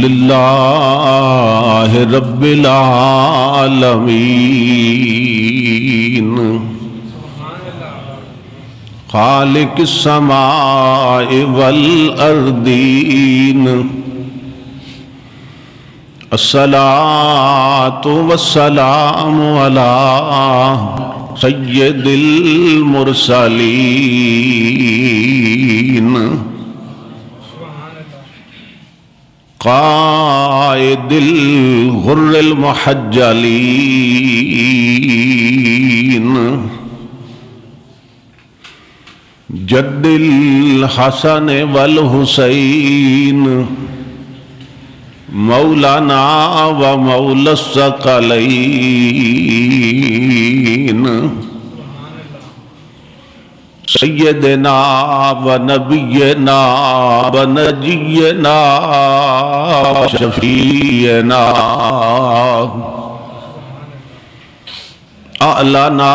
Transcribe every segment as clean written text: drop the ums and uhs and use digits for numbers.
للہ رب العالمین خالق السماء والأرضین الصلاة والسلام على سید المرسلین قائد الغر المحجلین جد الحسن والحسین مولانا و مولا الثقلین سیدنا و نبینا و نجینا شفیعنا اعلانا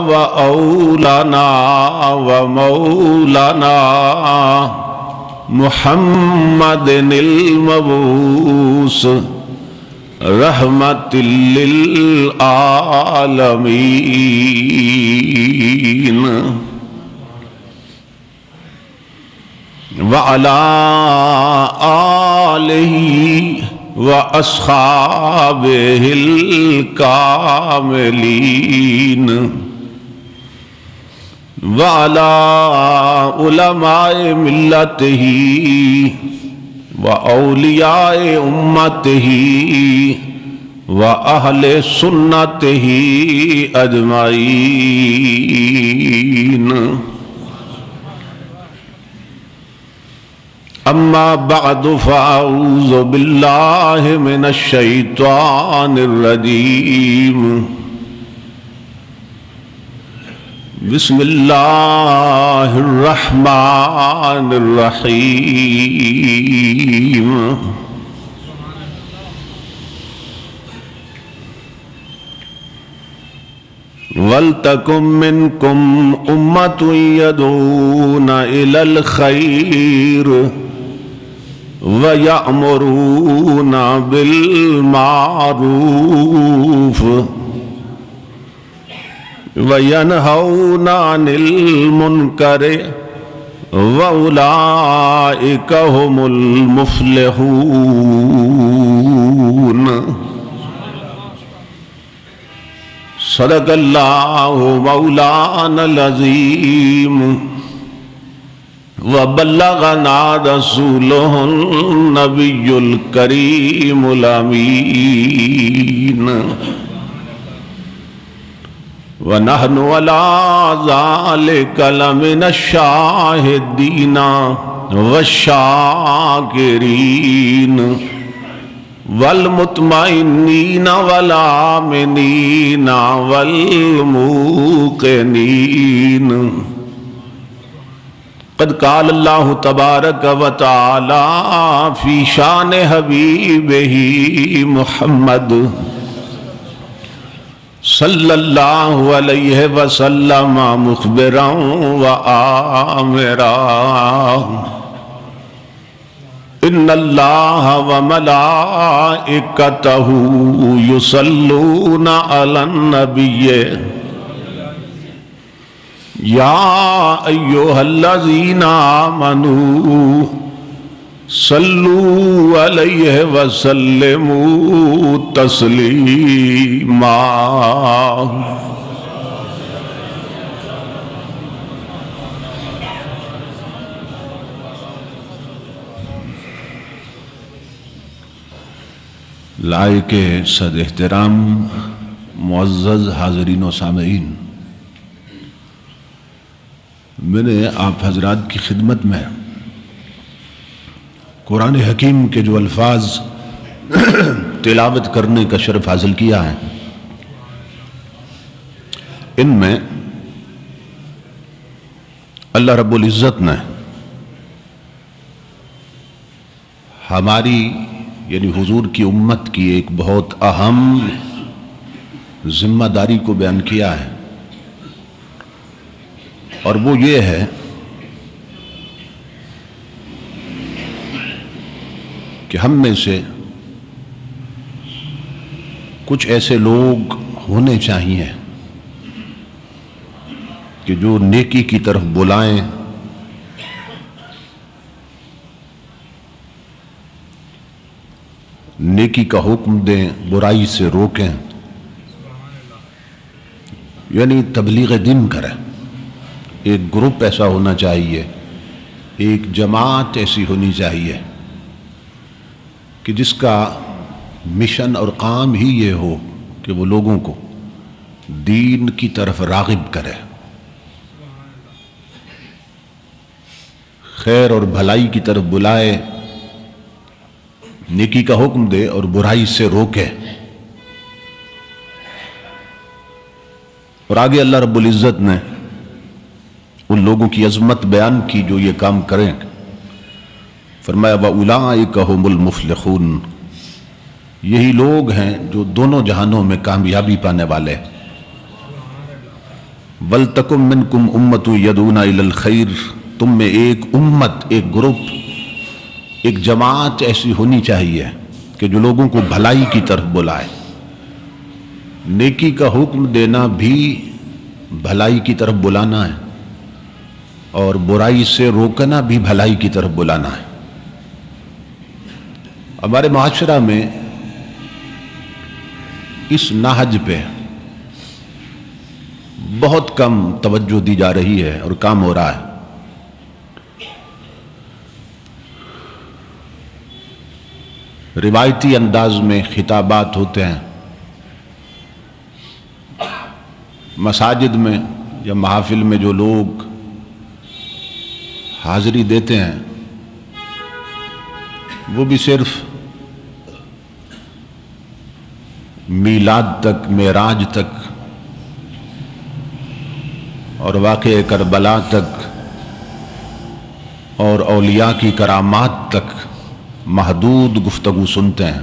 و اولانا و مولانا محمد المبعوث رحمت للعالمین وعلى آلہ واصحابہ الکاملین وعلى علماء ملتہ واولیاء امتہ واہل سنتہ اجمعین اما بعد فاعوذ باللہ من الشیطان الرجیم بسم اللہ الرحمن الرحیم وَلْتَكُمْ مِنْكُمْ أُمَّةٌ يَدْعُونَ إِلَى الْخَيْرِ وَيَأْمُرُونَ بِالْمَعْرُوفِ وَيَنْهَوْنَ عَنِ الْمُنْكَرِ وَأُولَئِكَ هُمُ الْمُفْلِحُونَ صدق اللہ مولانا العظیم وبلغنا رسولہ النبی الکریم الامین ونحن علی ذلک لمن الشاہدین والشاکرین والمطمئنین والآمنین والموقنین قد قال اللہ تبارک و تعالی فی شان حبیبہ محمد صلی اللہ علیہ وسلم مخبرا و آمرا ان اللہ و ملائکتہ یصلون علی النبی یا ایہا الذین آمنوا صلو علیہ وسلموا تسلیما لائق صد احترام معزز حاضرین و سامعین، میں نے آپ حضرات کی خدمت میں قرآن حکیم کے جو الفاظ تلاوت کرنے کا شرف حاصل کیا ہے، ان میں اللہ رب العزت نے ہماری یعنی حضور کی امت کی ایک بہت اہم ذمہ داری کو بیان کیا ہے، اور وہ یہ ہے کہ ہم میں سے کچھ ایسے لوگ ہونے چاہیے کہ جو نیکی کی طرف بلائیں، نیکی کا حکم دیں، برائی سے روکیں، یعنی تبلیغ دین کریں۔ ایک گروپ ایسا ہونا چاہیے، ایک جماعت ایسی ہونی چاہیے کہ جس کا مشن اور کام ہی یہ ہو کہ وہ لوگوں کو دین کی طرف راغب کرے، خیر اور بھلائی کی طرف بلائے، نیکی کا حکم دے اور برائی سے روکے۔ اور آگے اللہ رب العزت نے ان لوگوں کی عظمت بیان کی جو یہ کام کریں، فرمایا وَأُولَٰئِكَ هُمُ الْمُفْلِحُونَ، یہی لوگ ہیں جو دونوں جہانوں میں کامیابی پانے والے۔ وَلْتَكُن مِّنكُمْ أُمَّةٌ يَدْعُونَ إِلَى الْخَيْرِ، تم میں ایک امت، ایک گروپ، ایک جماعت ایسی ہونی چاہیے کہ جو لوگوں کو بھلائی کی طرف بلائے۔ نیکی کا حکم دینا بھی بھلائی کی طرف بلانا ہے، اور برائی سے روکنا بھی بھلائی کی طرف بلانا ہے۔ ہمارے معاشرہ میں اس نہج پہ بہت کم توجہ دی جا رہی ہے اور کام ہو رہا ہے۔ روایتی انداز میں خطابات ہوتے ہیں، مساجد میں یا محافل میں جو لوگ حاضری دیتے ہیں وہ بھی صرف میلاد تک، معراج تک اور واقعہ کربلا تک اور اولیاء کی کرامات تک محدود گفتگو سنتے ہیں،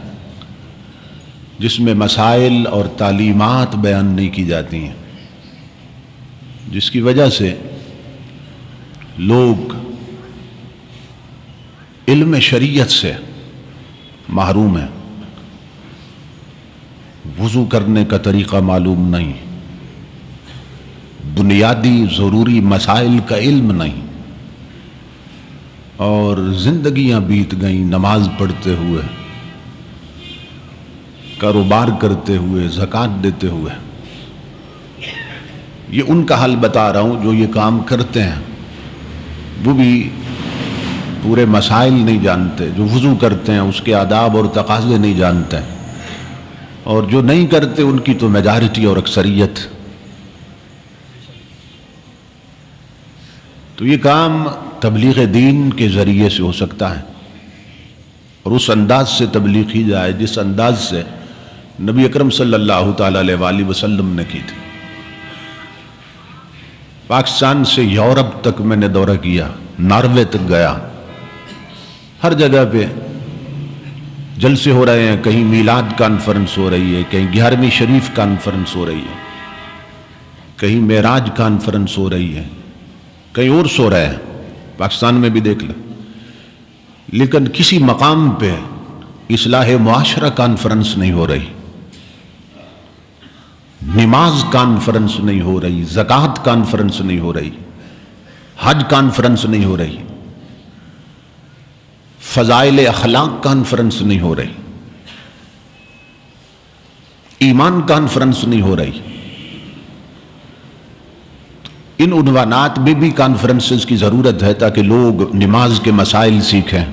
جس میں مسائل اور تعلیمات بیان نہیں کی جاتی ہیں، جس کی وجہ سے لوگ علم شریعت سے محروم ہیں۔ وضو کرنے کا طریقہ معلوم نہیں، بنیادی ضروری مسائل کا علم نہیں، اور زندگیاں بیت گئیں نماز پڑھتے ہوئے، کاروبار کرتے ہوئے، زکوٰۃ دیتے ہوئے۔ یہ ان کا حال بتا رہا ہوں جو یہ کام کرتے ہیں، وہ بھی پورے مسائل نہیں جانتے، جو وضو کرتے ہیں اس کے آداب اور تقاضے نہیں جانتے، اور جو نہیں کرتے ان کی تو میجارٹی اور اکثریت۔ تو یہ کام تبلیغ دین کے ذریعے سے ہو سکتا ہے، اور اس انداز سے تبلیغ کی جائے جس انداز سے نبی اکرم صلی اللہ تعالیٰ علیہ وآلہ وسلم نے کی تھی۔ پاکستان سے یورپ تک میں نے دورہ کیا، ناروے تک گیا، ہر جگہ پہ جلسے ہو رہے ہیں، کہیں میلاد کانفرنس ہو رہی ہے، کہیں 11ویں شریف کانفرنس ہو رہی ہے، کہیں معراج کانفرنس ہو رہی ہے، کہیں اور سو رہے ہیں، پاکستان میں بھی دیکھ لیں۔ لیکن کسی مقام پہ اصلاح معاشرہ کانفرنس نہیں ہو رہی، نماز کانفرنس نہیں ہو رہی، زکوٰۃ کانفرنس نہیں ہو رہی، حج کانفرنس نہیں ہو رہی، فضائل اخلاق کانفرنس نہیں ہو رہی، ایمان کانفرنس نہیں ہو رہی۔ ان عنوانات میں بھی کانفرنسز کی ضرورت ہے تاکہ لوگ نماز کے مسائل سیکھیں،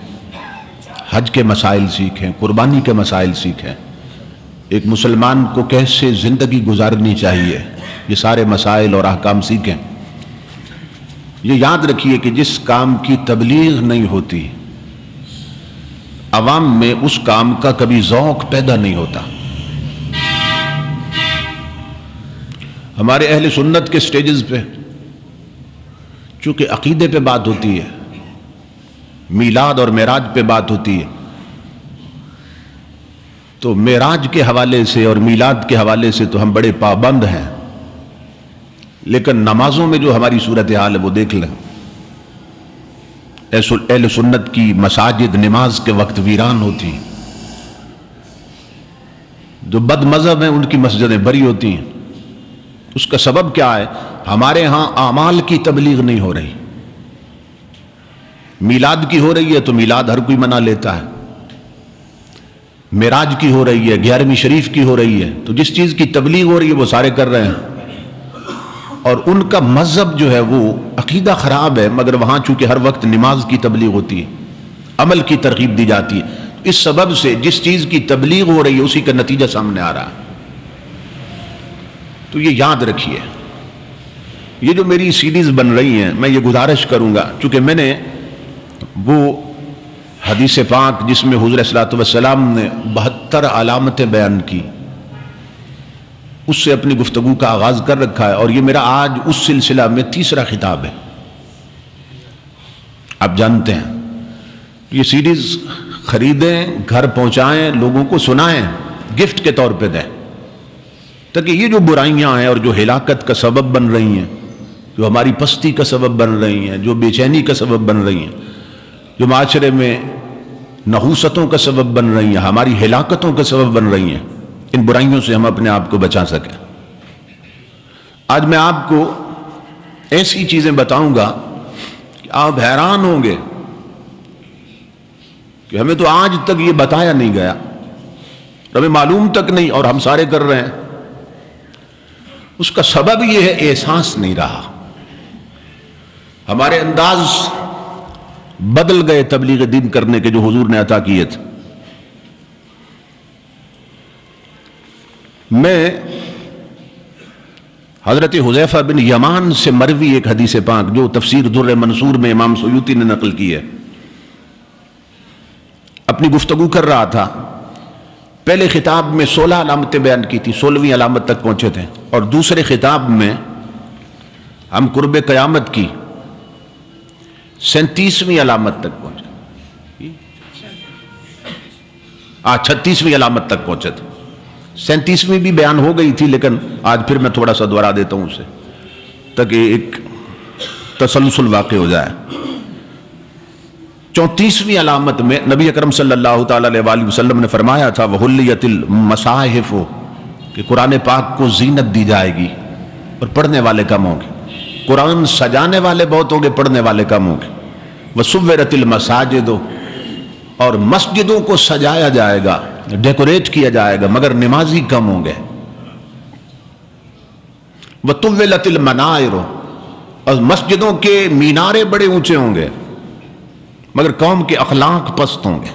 حج کے مسائل سیکھیں، قربانی کے مسائل سیکھیں، ایک مسلمان کو کیسے زندگی گزارنی چاہیے، یہ سارے مسائل اور احکام سیکھیں۔ یہ یاد رکھیے کہ جس کام کی تبلیغ نہیں ہوتی، عوام میں اس کام کا کبھی ذوق پیدا نہیں ہوتا۔ ہمارے اہل سنت کے سٹیجز پہ چونکہ عقیدے پہ بات ہوتی ہے، میلاد اور معراج پہ بات ہوتی ہے، تو معراج کے حوالے سے اور میلاد کے حوالے سے تو ہم بڑے پابند ہیں، لیکن نمازوں میں جو ہماری صورتحال ہے وہ دیکھ لیں۔ اہل سنت کی مساجد نماز کے وقت ویران ہوتی ہیں، جو بد مذہب ہیں ان کی مسجدیں بری ہوتی ہیں۔ اس کا سبب کیا ہے؟ ہمارے ہاں اعمال کی تبلیغ نہیں ہو رہی۔ میلاد کی ہو رہی ہے تو میلاد ہر کوئی منا لیتا ہے، معراج کی ہو رہی ہے، 11ویں شریف کی ہو رہی ہے، تو جس چیز کی تبلیغ ہو رہی ہے وہ سارے کر رہے ہیں، اور ان کا مذہب جو ہے وہ عقیدہ خراب ہے، مگر وہاں چونکہ ہر وقت نماز کی تبلیغ ہوتی ہے، عمل کی ترغیب دی جاتی ہے، اس سبب سے جس چیز کی تبلیغ ہو رہی ہے اسی کا نتیجہ سامنے آ رہا ہے۔ تو یہ یاد رکھیے، یہ جو میری سیریز بن رہی ہیں، میں یہ گزارش کروں گا، چونکہ میں نے وہ حدیث پاک جس میں حضور صلی اللہ علیہ وسلم نے 72 علامتیں بیان کی، اس سے اپنی گفتگو کا آغاز کر رکھا ہے، اور یہ میرا آج اس سلسلہ میں تیسرا خطاب ہے۔ آپ جانتے ہیں یہ سیریز خریدیں، گھر پہنچائیں، لوگوں کو سنائیں، گفٹ کے طور پہ دیں، تاکہ یہ جو برائیاں ہیں اور جو ہلاکت کا سبب بن رہی ہیں، جو ہماری پستی کا سبب بن رہی ہیں، جو بے چینی کا سبب بن رہی ہیں، جو معاشرے میں نحوستوں کا سبب بن رہی ہیں، ہماری ہلاکتوں کا سبب بن رہی ہیں، ان برائیوں سے ہم اپنے آپ کو بچا سکیں۔ آج میں آپ کو ایسی چیزیں بتاؤں گا کہ آپ حیران ہوں گے کہ ہمیں تو آج تک یہ بتایا نہیں گیا، ہمیں معلوم تک نہیں، اور ہم سارے کر رہے ہیں۔ اس کا سبب یہ ہے احساس نہیں رہا، ہمارے انداز بدل گئے تبلیغ دین کرنے کے جو حضور نے عطا کیے تھے۔ میں حضرت حذیفہ بن یمان سے مروی ایک حدیث پاک جو تفسیر در منصور میں امام سیوطی نے نقل کی ہے، اپنی گفتگو کر رہا تھا۔ پہلے خطاب میں 16 علامتیں بیان کی تھی، 16ویں علامت تک پہنچے تھے، اور دوسرے خطاب میں ہم قرب قیامت کی 37ویں علامت تک پہنچے، 36ویں علامت تک پہنچے تھے۔ 37ویں بھی بیان ہو گئی تھی، لیکن آج پھر میں تھوڑا سا دوہرا دیتا ہوں اسے تاکہ ایک تسلسل واقع ہو جائے۔ 34ویں علامت میں نبی اکرم صلی اللہ تعالی علیہ وآلہ وسلم نے فرمایا تھا وَحُلِّيَتِ الْمَصَاحِفُ، کہ قرآن پاک کو زینت دی جائے گی اور پڑھنے والے کم ہوں گے۔ قرآن سجانے والے بہت ہوں گے، پڑھنے والے کم ہوں گے۔ وَسُوِّرَتِ الْمَسَاجِدُ، اور مسجدوں کو سجایا جائے گا، ڈیکوریٹ کیا جائے گا، مگر نمازی کم ہوں گے۔ وَطُوِّلَتِ الْمَنَائِرُ، اور مسجدوں کے مینارے بڑے اونچے ہوں گے، مگر قوم کے اخلاق پست ہوں گے۔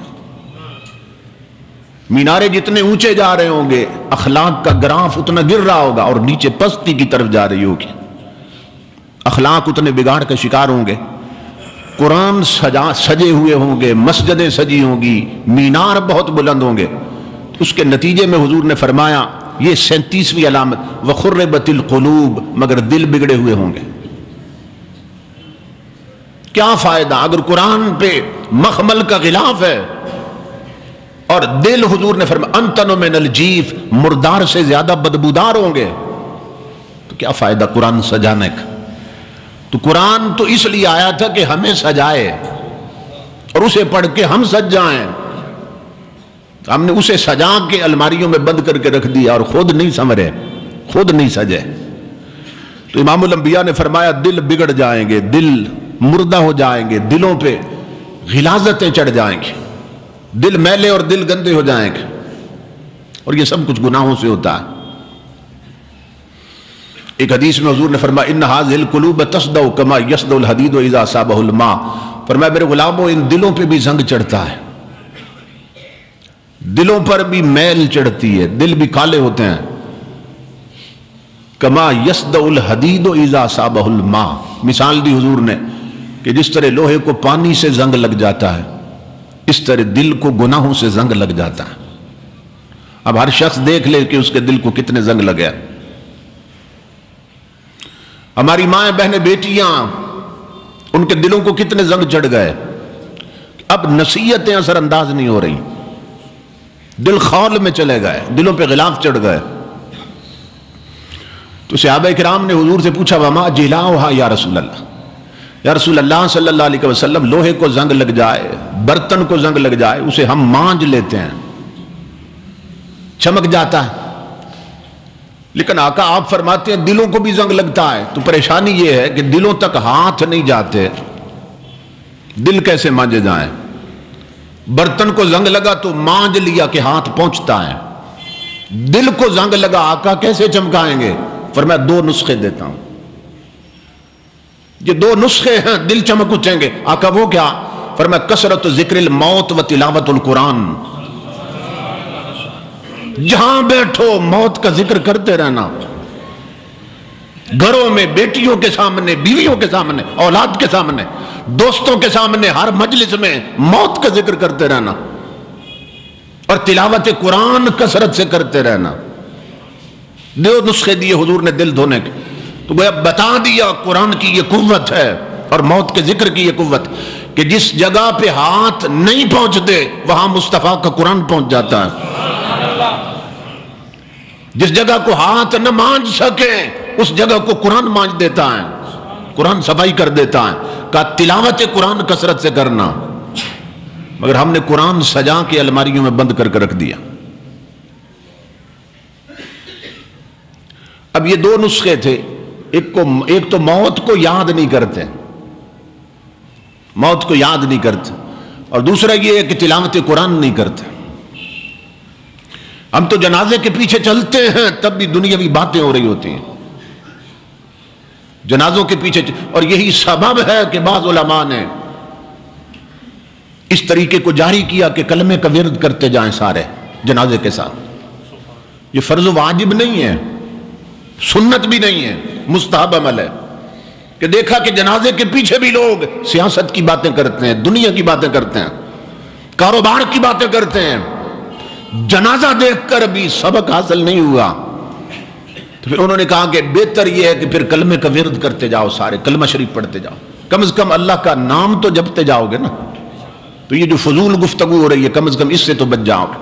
مینارے جتنے اونچے جا رہے ہوں گے، اخلاق کا گراف اتنا گر رہا ہوگا اور نیچے پستی کی طرف جا رہی ہوگی، اخلاق اتنے بگاڑ کا شکار ہوں گے۔ قرآن سجے ہوئے ہوں گے، مسجدیں سجی ہوں گی، مینار بہت بلند ہوں گے۔ اس کے نتیجے میں حضور نے فرمایا یہ 37ویں علامت وَخُرِّبَتِ الْقُلُوبُ، مگر دل بگڑے ہوئے ہوں گے۔ کیا فائدہ اگر قرآن پہ مخمل کا غلاف ہے اور دل، حضور نے فرمایا انتن من الجیف، مردار سے زیادہ بدبودار ہوں گے، تو کیا فائدہ قرآن سجانے کا؟ تو قرآن تو اس لیے آیا تھا کہ ہمیں سجائے اور اسے پڑھ کے ہم سج جائیں، ہم نے اسے سجا کے الماریوں میں بند کر کے رکھ دیا اور خود نہیں سنورے، خود نہیں سجے۔ تو امام الانبیاء نے فرمایا دل بگڑ جائیں گے، دل مردہ ہو جائیں گے، دلوں پہ غلاظتیں چڑھ جائیں گی، دل میلے اور دل گندے ہو جائیں گے، اور یہ سب کچھ گناہوں سے ہوتا ہے۔ ایک حدیث میں حضور نے فرمایا ان هذه القلوب تصدع كما يصدع الحديد اذا اصابه الماء، فرمایا میرے غلاموں ان دلوں پہ بھی زنگ چڑھتا ہے، دلوں پر بھی میل چڑھتی ہے، دل بھی کالے ہوتے ہیں۔ کما یصدع الحدید اذا اصابہ الماء، مثال دی حضور نے کہ جس طرح لوہے کو پانی سے زنگ لگ جاتا ہے، اس طرح دل کو گناہوں سے زنگ لگ جاتا ہے۔ اب ہر شخص دیکھ لے کہ اس کے دل کو کتنے زنگ لگے۔ ہماری مائیں بہنیں بیٹیاں، ان کے دلوں کو کتنے زنگ چڑھ گئے۔ اب نصیحتیں اثر انداز نہیں ہو رہی، دل خول میں چلے گئے، دلوں پہ غلاف چڑھ گئے۔ تو صحابہ کرام نے حضور سے پوچھا وما جلاؤہا یا رسول اللہ، یا رسول اللہ صلی اللہ علیہ وسلم لوہے کو زنگ لگ جائے، برتن کو زنگ لگ جائے، اسے ہم مانج لیتے ہیں، چمک جاتا ہے، لیکن آقا آپ فرماتے ہیں دلوں کو بھی زنگ لگتا ہے۔ تو پریشانی یہ ہے کہ دلوں تک ہاتھ نہیں جاتے، دل کیسے مانجے جائیں؟ برتن کو زنگ لگا تو مانج لیا کہ ہاتھ پہنچتا ہے، دل کو زنگ لگا آقا کیسے چمکائیں گے؟ فرمایا دو نسخے دیتا ہوں، یہ دو نسخے ہیں دل چمک اٹھیں گے۔ آقا وہ کیا؟ فرمایا کثرت ذکر الموت و تلاوت القرآن، جہاں بیٹھو موت کا ذکر کرتے رہنا، گھروں میں، بیٹیوں کے سامنے، بیویوں کے سامنے، اولاد کے سامنے، دوستوں کے سامنے، ہر مجلس میں موت کا ذکر کرتے رہنا اور تلاوت قرآن کثرت سے کرتے رہنا۔ دو نسخے دیے حضور نے دل دھونے کے، تو وہ بتا دیا قرآن کی یہ قوت ہے اور موت کے ذکر کی یہ قوت کہ جس جگہ پہ ہاتھ نہیں پہنچتے وہاں مصطفیٰ کا قرآن پہنچ جاتا ہے، جس جگہ کو ہاتھ نہ مانج سکے اس جگہ کو قرآن مانج دیتا ہے، قرآن صفائی کر دیتا ہے۔ کہ تلاوت قرآن کثرت سے کرنا، مگر ہم نے قرآن سجا کے الماریوں میں بند کر کے رکھ دیا۔ اب یہ دو نسخے تھے، ایک تو موت کو یاد نہیں کرتے، موت کو یاد نہیں کرتے، اور دوسرا یہ ہے کہ تلاوت قرآن نہیں کرتے۔ ہم تو جنازے کے پیچھے چلتے ہیں تب بھی دنیاوی باتیں ہو رہی ہوتی ہیں، جنازوں کے پیچھے، اور یہی سبب ہے کہ بعض علماء نے اس طریقے کو جاری کیا کہ کلمے کا ورد کرتے جائیں سارے جنازے کے ساتھ۔ یہ فرض و واجب نہیں ہے، سنت بھی نہیں ہے، مستحب عمل ہے کہ دیکھا کہ جنازے کے پیچھے بھی لوگ سیاست کی باتیں کرتے ہیں، دنیا کی باتیں کرتے ہیں، کاروبار کی باتیں کرتے ہیں، جنازہ دیکھ کر بھی سبق حاصل نہیں ہوا۔ تو پھر انہوں نے کہا کہ بہتر یہ ہے کہ پھر کلمے کا ورد کرتے جاؤ، سارے کلمہ شریف پڑھتے جاؤ، کم از کم اللہ کا نام تو جپتے جاؤ گے نا، تو یہ جو فضول گفتگو ہو رہی ہے کم از کم اس سے تو بچ جاؤ گے۔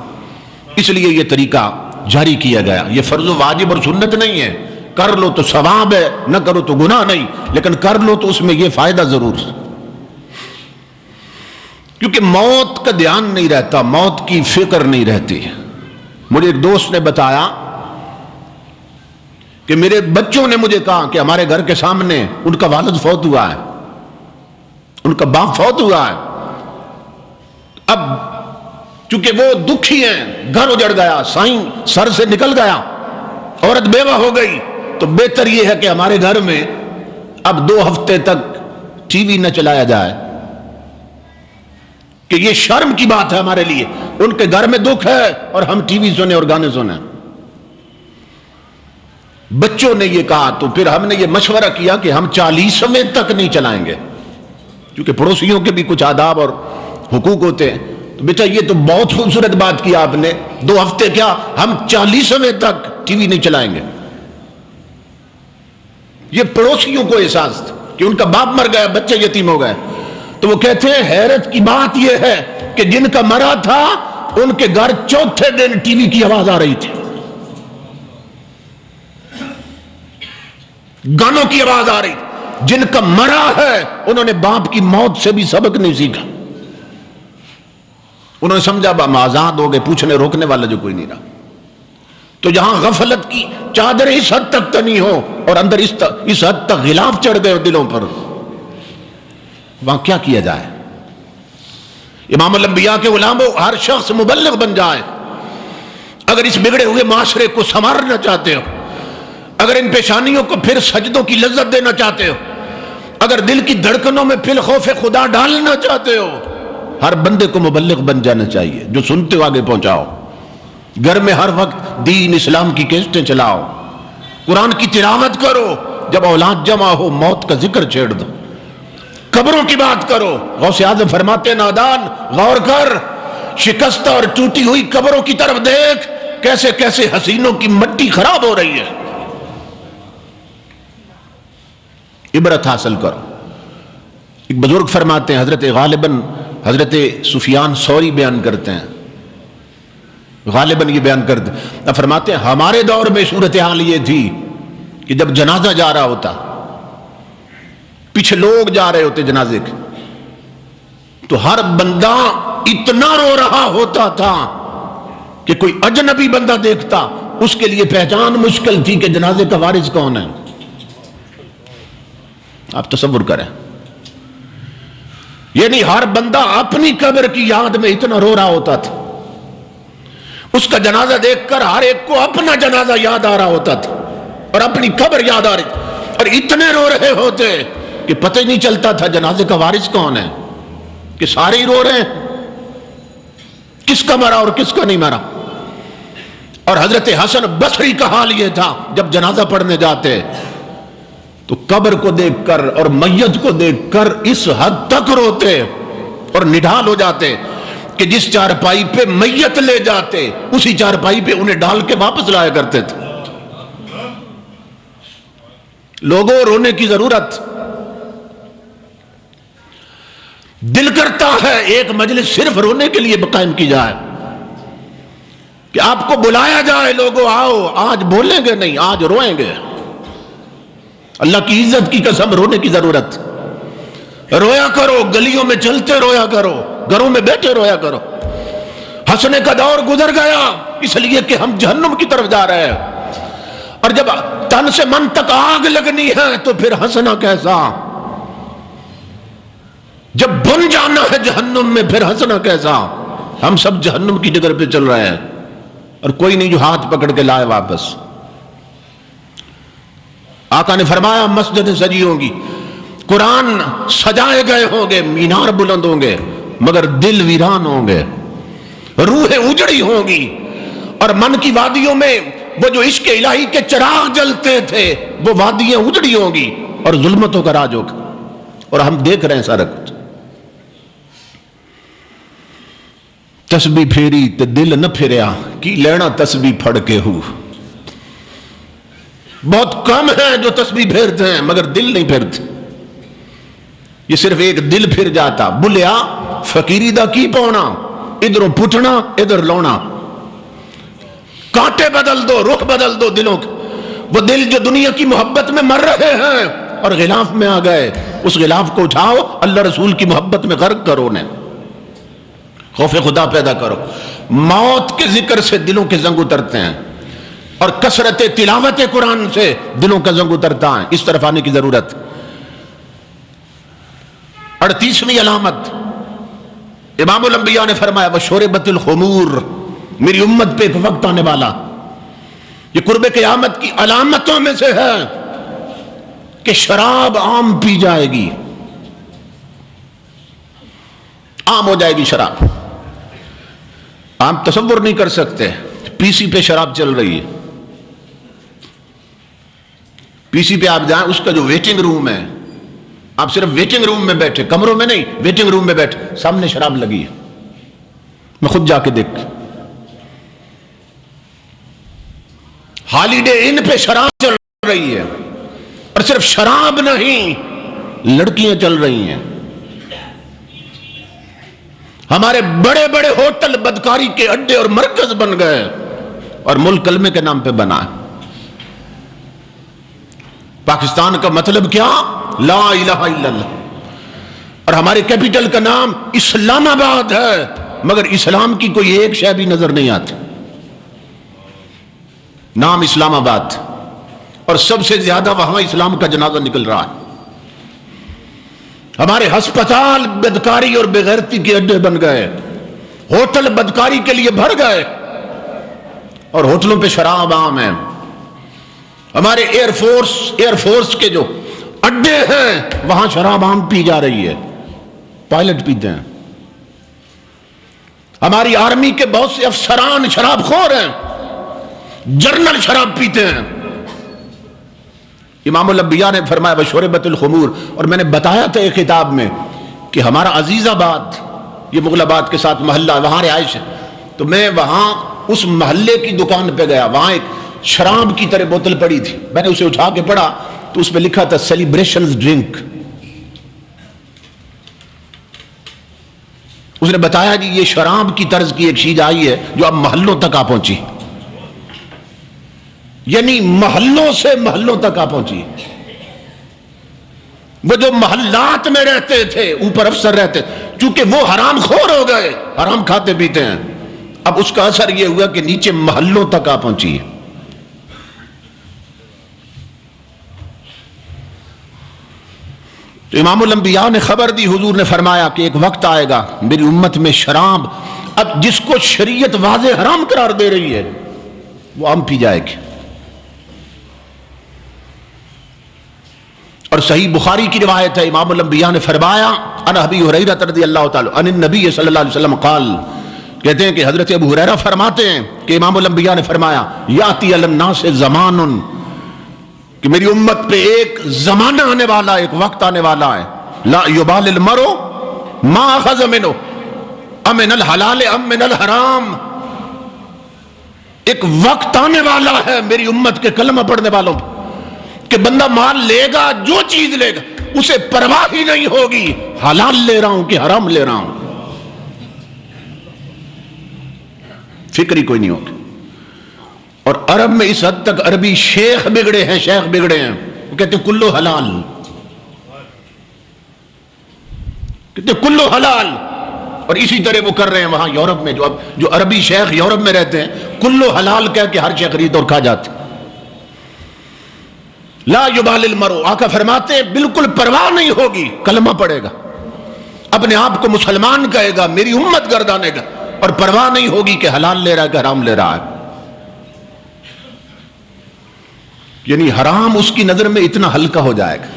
اس لیے یہ طریقہ جاری کیا گیا۔ یہ فرض و واجب اور سنت نہیں ہے، کر لو تو ثواب ہے، نہ کرو تو گناہ نہیں، لیکن کر لو تو اس میں یہ فائدہ ضرور، کیونکہ موت کا دھیان نہیں رہتا، موت کی فکر نہیں رہتی۔ مجھے ایک دوست نے بتایا کہ میرے بچوں نے مجھے کہا کہ ہمارے گھر کے سامنے ان کا والد فوت ہوا ہے، ان کا باپ فوت ہوا ہے، اب چونکہ وہ دکھی ہیں، گھر اجڑ گیا، سائیں سر سے نکل گیا، عورت بیوہ ہو گئی، تو بہتر یہ ہے کہ ہمارے گھر میں اب 2 ہفتے تک ٹی وی نہ چلایا جائے، کہ یہ شرم کی بات ہے ہمارے لیے، ان کے گھر میں دکھ ہے اور ہم ٹی وی سنیں اور گانے سنیں۔ بچوں نے یہ کہا تو پھر ہم نے یہ مشورہ کیا کہ ہم 40ویں تک نہیں چلائیں گے، کیونکہ پڑوسیوں کے بھی کچھ آداب اور حقوق ہوتے ہیں۔ تو بیٹا یہ تو بہت خوبصورت بات کی آپ نے، 2 ہفتے کیا، ہم 40ویں تک ٹی وی نہیں چلائیں گے۔ یہ پڑوسیوں کو احساس تھا کہ ان کا باپ مر گیا، بچے یتیم ہو گئے، تو وہ کہتے ہیں حیرت کی بات یہ ہے کہ جن کا مرا تھا ان کے گھر 4تھے دن ٹی وی کی آواز آ رہی تھی، گانوں کی آواز آ رہی تھی۔ جن کا مرا ہے انہوں نے باپ کی موت سے بھی سبق نہیں سیکھا، انہوں نے سمجھا اب ہم آزاد ہو گئے، پوچھنے روکنے والا جو کوئی نہیں رہا۔ تو جہاں غفلت کی چادر اس حد تک تنی ہو اور اندر اس حد تک غلاف چڑھ گئے دلوں پر، وہاں کیا کیا جائے؟ امام الانبیاء کے غلام ہو، ہر شخص مبلغ بن جائے۔ اگر اس بگڑے ہوئے معاشرے کو سنوارنا چاہتے ہو، اگر ان پیشانیوں کو پھر سجدوں کی لذت دینا چاہتے ہو، اگر دل کی دھڑکنوں میں پھر خوف خدا ڈالنا چاہتے ہو، ہر بندے کو مبلغ بن جانا چاہیے، جو سنتے ہو آگے پہنچاؤ، گھر میں ہر وقت دین اسلام کی کیسٹیں چلاؤ، قرآن کی تلاوت کرو، جب اولاد جمع ہو موت کا ذکر چھیڑ دو، قبروں کی بات کرو۔ غوث اعظم فرماتے نادان غور کر، شکستہ اور ٹوٹی ہوئی قبروں کی طرف دیکھ، کیسے کیسے حسینوں کی مٹی خراب ہو رہی ہے، عبرت حاصل کرو۔ ایک بزرگ فرماتے ہیں، حضرت غالباً حضرت سفیان ثوری بیان کرتے ہیں، غالباً یہ بیان کرتے ہیں، فرماتے ہیں ہمارے دور میں صورتحال یہ تھی کہ جب جنازہ جا رہا ہوتا پیچھے لوگ جا رہے ہوتے جنازے کے، تو ہر بندہ اتنا رو رہا ہوتا تھا کہ کوئی اجنبی بندہ دیکھتا اس کے لیے پہچان مشکل تھی کہ جنازے کا وارث کون ہے۔ آپ تصور کریں، یعنی ہر بندہ اپنی قبر کی یاد میں اتنا رو رہا ہوتا تھا، اس کا جنازہ دیکھ کر ہر ایک کو اپنا جنازہ یاد آ رہا ہوتا تھا اور اپنی قبر یاد آ رہی تھی، اور اتنے رو رہے ہوتے کہ پتہ ہی نہیں چلتا تھا جنازے کا وارث کون ہے، کہ سارے ہی رو رہے ہیں، کس کا مرا اور کس کا نہیں مرا۔ اور حضرت حسن بصری کا حال یہ تھا، جب جنازہ پڑھنے جاتے تو قبر کو دیکھ کر اور میت کو دیکھ کر اس حد تک روتے اور نڈھال ہو جاتے کہ جس چارپائی پہ میت لے جاتے اسی چارپائی پہ انہیں ڈال کے واپس لایا کرتے تھے۔ لوگوں، رونے کی ضرورت، دل کرتا ہے ایک مجلس صرف رونے کے لیے قائم کی جائے، کہ آپ کو بلایا جائے، لوگوں آؤ، آج بولیں گے نہیں، آج روئیں گے۔ اللہ کی عزت کی قسم، رونے کی ضرورت، رویا کرو، گلیوں میں چلتے رویا کرو، گھروں میں بیٹھے رویا کرو۔ ہنسنے کا دور گزر گیا اس لیے کہ ہم جہنم کی طرف جا رہے ہیں، اور جب تن سے من تک آگ لگنی ہے تو پھر ہنسنا کیسا؟ جب بن جانا ہے جہنم میں پھر ہنسنا کیسا؟ ہم سب جہنم کی جگہ پہ چل رہے ہیں اور کوئی نہیں جو ہاتھ پکڑ کے لائے واپس۔ آقا نے فرمایا مسجد سجی ہوں گی، قرآن سجائے گئے ہوں گے، مینار بلند ہوں گے، مگر دل ویران ہوں گے، روحیں اجڑی ہوں گی، اور من کی وادیوں میں وہ جو عشق الہی کے چراغ جلتے تھے وہ وادیاں اجڑی ہوں گی اور ظلمتوں کا راج ہوگا، اور ہم دیکھ رہے ہیں سارا کچھ۔ تسبیح پھیری تے دل نہ پھریا، کی لینا تسبیح پھڑ کے ہو۔ بہت کم ہیں جو تسبیح پھیرتے ہیں مگر دل نہیں پھیرتے۔ یہ صرف ایک دل پھر جاتا، بلیا فقیری دا کی پونا، ادھروں پٹھنا ادھر لونا، کانٹے بدل دو، رخ بدل دو دلوں کے۔ وہ دل جو دنیا کی محبت میں مر رہے ہیں اور غلاف میں آ گئے، اس غلاف کو اٹھاؤ، اللہ رسول کی محبت میں غرق کرو، انہیں خوف خدا پیدا کرو۔ موت کے ذکر سے دلوں کے زنگ اترتے ہیں اور کثرت تلاوت قرآن سے دلوں کا زنگ اترتا ہے، اس طرف آنے کی ضرورت۔ 38ویں علامت، امام الانبیاء نے فرمایا وشربت الخمور، میری امت پہ ایک وقت آنے والا، یہ قرب قیامت کی علامتوں میں سے ہے کہ شراب عام پی جائے گی، عام ہو جائے گی شراب۔ آپ تصور نہیں کر سکتے، پی سی پہ شراب چل رہی ہے، پی سی پہ آپ جائیں، اس کا جو ویٹنگ روم ہے، آپ صرف ویٹنگ روم میں بیٹھے، کمروں میں نہیں، ویٹنگ روم میں بیٹھے، سامنے شراب لگی ہے، میں خود جا کے دیکھ۔ ہالیڈے ان پہ شراب چل رہی ہے، اور صرف شراب نہیں، لڑکیاں چل رہی ہیں۔ ہمارے بڑے بڑے ہوٹل بدکاری کے اڈے اور مرکز بن گئے، اور ملک کلمے کے نام پہ بنا ہے۔ پاکستان کا مطلب کیا؟ لا الہ الا اللہ، اور ہمارے کیپٹل کا نام اسلام آباد ہے، مگر اسلام کی کوئی ایک شے بھی نظر نہیں آتی، نام اسلام آباد، اور سب سے زیادہ وہاں اسلام کا جنازہ نکل رہا ہے۔ ہمارے ہسپتال بدکاری اور بےغیرتی کے اڈے بن گئے، ہوٹل بدکاری کے لیے بھر گئے، اور ہوٹلوں پہ شراب عام ہے۔ ہمارے ایئر فورس کے جو اڈے ہیں وہاں شراب عام پی جا رہی ہے، پائلٹ پیتے ہیں۔ ہماری آرمی کے بہت سے افسران شراب خور ہیں، جنرل شراب پیتے ہیں۔ امام الانبیاء نے فرمایا وشربت الخمور، اور میں نے بتایا تھا ایک کتاب میں کہ ہمارا عزیز آباد، یہ مغل آباد کے ساتھ محلہ، وہاں رہائش ہے، تو میں وہاں اس محلے کی دکان پہ گیا، وہاں ایک شراب کی طرح بوتل پڑی تھی، میں نے اسے اٹھا کے پڑھا تو اس پہ لکھا تھا سیلیبریشنز ڈرنک۔ اس نے بتایا جی یہ شراب کی طرز کی ایک چیز آئی ہے جو اب محلوں تک آ پہنچی، یعنی محلوں سے محلوں تک آ پہنچی، وہ جو محلات میں رہتے تھے اوپر افسر رہتے، چونکہ وہ حرام خور ہو گئے، حرام کھاتے پیتے ہیں، اب اس کا اثر یہ ہوا کہ نیچے محلوں تک آ پہنچی ہے۔ تو امام الانبیاء نے خبر دی، حضور نے فرمایا کہ ایک وقت آئے گا میری امت میں شراب، اب جس کو شریعت واضح حرام قرار دے رہی ہے وہ عام پی جائے گی۔ اور صحیح بخاری کی روایت ہے، امام الانبیاء نے فرمایا عن ابی ہریرہ رضی اللہ تعالی عن النبی صلی اللہ علیہ وسلم قال، کہتے ہیں کہ حضرت ابو ہریرہ فرماتے ہیں کہ امام الانبیاء نے فرمایا یاتی علی الناس زمان، کہ میری امت پہ ایک زمانہ آنے والا، ایک وقت آنے والا ہے، لا یبال المرء ما اخذ منه امن الحلال ام من الحرام، ایک وقت آنے والا ہے میری امت کے کلمہ پڑھنے والوں کہ بندہ مال لے گا، جو چیز لے گا اسے پرواہ ہی نہیں ہوگی حلال لے رہا ہوں کہ حرام لے رہا ہوں، فکر ہی کوئی نہیں ہوگی۔ اور عرب میں اس حد تک عربی شیخ بگڑے ہیں، شیخ بگڑے ہیں، وہ کہتے ہیں کلو حلال، کہتے ہیں کلو حلال۔ اور اسی طرح وہ کر رہے ہیں وہاں یورپ میں، جو عربی شیخ یورپ میں رہتے ہیں کلو حلال کہہ کے ہر شیخ خرید اور کھا جاتے۔ لا یبال المرء، آقا فرماتے ہیں بالکل پرواہ نہیں ہوگی، کلمہ پڑھے گا، اپنے آپ کو مسلمان کہے گا، میری امت گردانے گا، اور پرواہ نہیں ہوگی کہ حلال لے رہا ہے کہ حرام لے رہا ہے۔ یعنی حرام اس کی نظر میں اتنا ہلکا ہو جائے گا،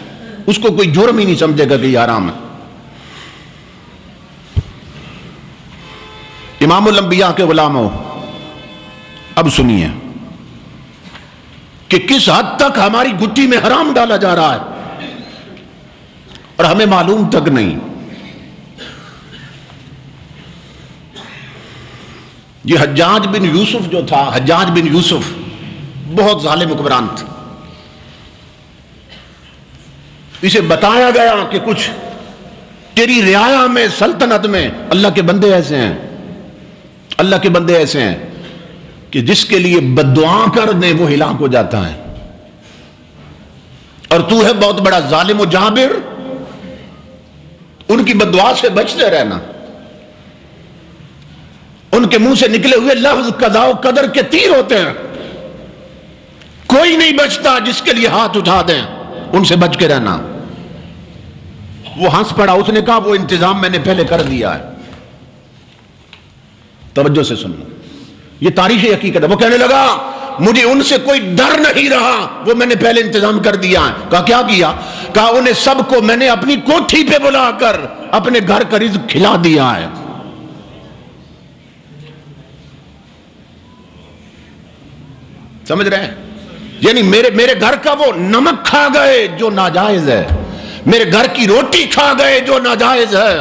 اس کو کوئی جرم ہی نہیں سمجھے گا کہ یہ حرام ہے۔ امام الانبیاء کے غلاموں، اب سنیے کہ کس حد تک ہماری گٹی میں حرام ڈالا جا رہا ہے اور ہمیں معلوم تک نہیں۔ یہ حجاج بن یوسف جو تھا، حجاج بن یوسف بہت ظالم حکمران تھا، اسے بتایا گیا کہ کچھ تیری رعایا میں، سلطنت میں اللہ کے بندے ایسے ہیں، اللہ کے بندے ایسے ہیں کہ جس کے لیے بد دعا کر دے وہ ہلاک ہو جاتا ہے، اور تو ہے بہت بڑا ظالم و جابر، ان کی بد دعا سے بچتے رہنا۔ ان کے منہ سے نکلے ہوئے لفظ قضاء و قدر کے تیر ہوتے ہیں، کوئی نہیں بچتا جس کے لیے ہاتھ اٹھا دیں، ان سے بچ کے رہنا۔ وہ ہنس پڑا، اس نے کہا وہ انتظام میں نے پہلے کر دیا ہے۔ توجہ سے سننا، یہ تاریخی حقیقت ہے۔ وہ کہنے لگا مجھے ان سے کوئی ڈر نہیں رہا، وہ میں نے پہلے انتظام کر دیا ہے۔ کہا کیا کیا؟ کہا انہیں سب کو میں نے اپنی کوٹھی پہ بلا کر اپنے گھر کا رزق کھلا دیا ہے۔ سمجھ رہے ہیں؟ یعنی میرے گھر کا وہ نمک کھا گئے جو ناجائز ہے، میرے گھر کی روٹی کھا گئے جو ناجائز ہے۔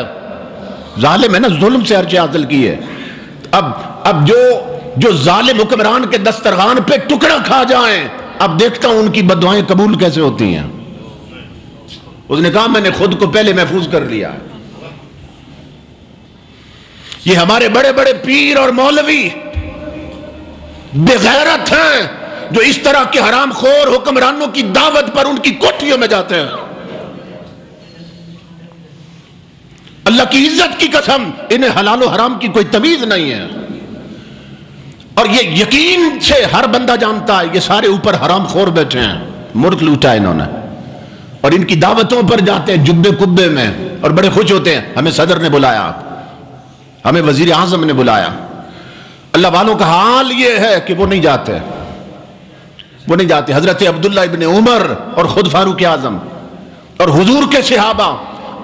ظالم ہے نا، ظلم سے ہر چیز حاصل کی ہے۔ اب جو ظالم حکمران کے دسترخوان پہ ٹکڑا کھا جائیں، اب دیکھتا ہوں ان کی بددعائیں قبول کیسے ہوتی ہیں۔ اس نے کہا میں نے خود کو پہلے محفوظ کر لیا ہے۔ یہ ہمارے بڑے بڑے پیر اور مولوی بغیرت ہیں جو اس طرح کے حرام خور حکمرانوں کی دعوت پر ان کی کوٹھیوں میں جاتے ہیں۔ اللہ کی عزت کی قسم انہیں حلال و حرام کی کوئی تمیز نہیں ہے، اور یہ یقین سے ہر بندہ جانتا ہے یہ سارے اوپر حرام خور بیٹھے ہیں، ملک لوٹا انہوں نے، اور ان کی دعوتوں پر جاتے ہیں جبے کبے میں اور بڑے خوش ہوتے ہیں ہمیں صدر نے بلایا، ہمیں وزیر اعظم نے بلایا۔ اللہ والوں کا حال یہ ہے کہ وہ نہیں جاتے، وہ نہیں جاتے۔ حضرت عبداللہ ابن عمر اور خود فاروق اعظم اور حضور کے صحابہ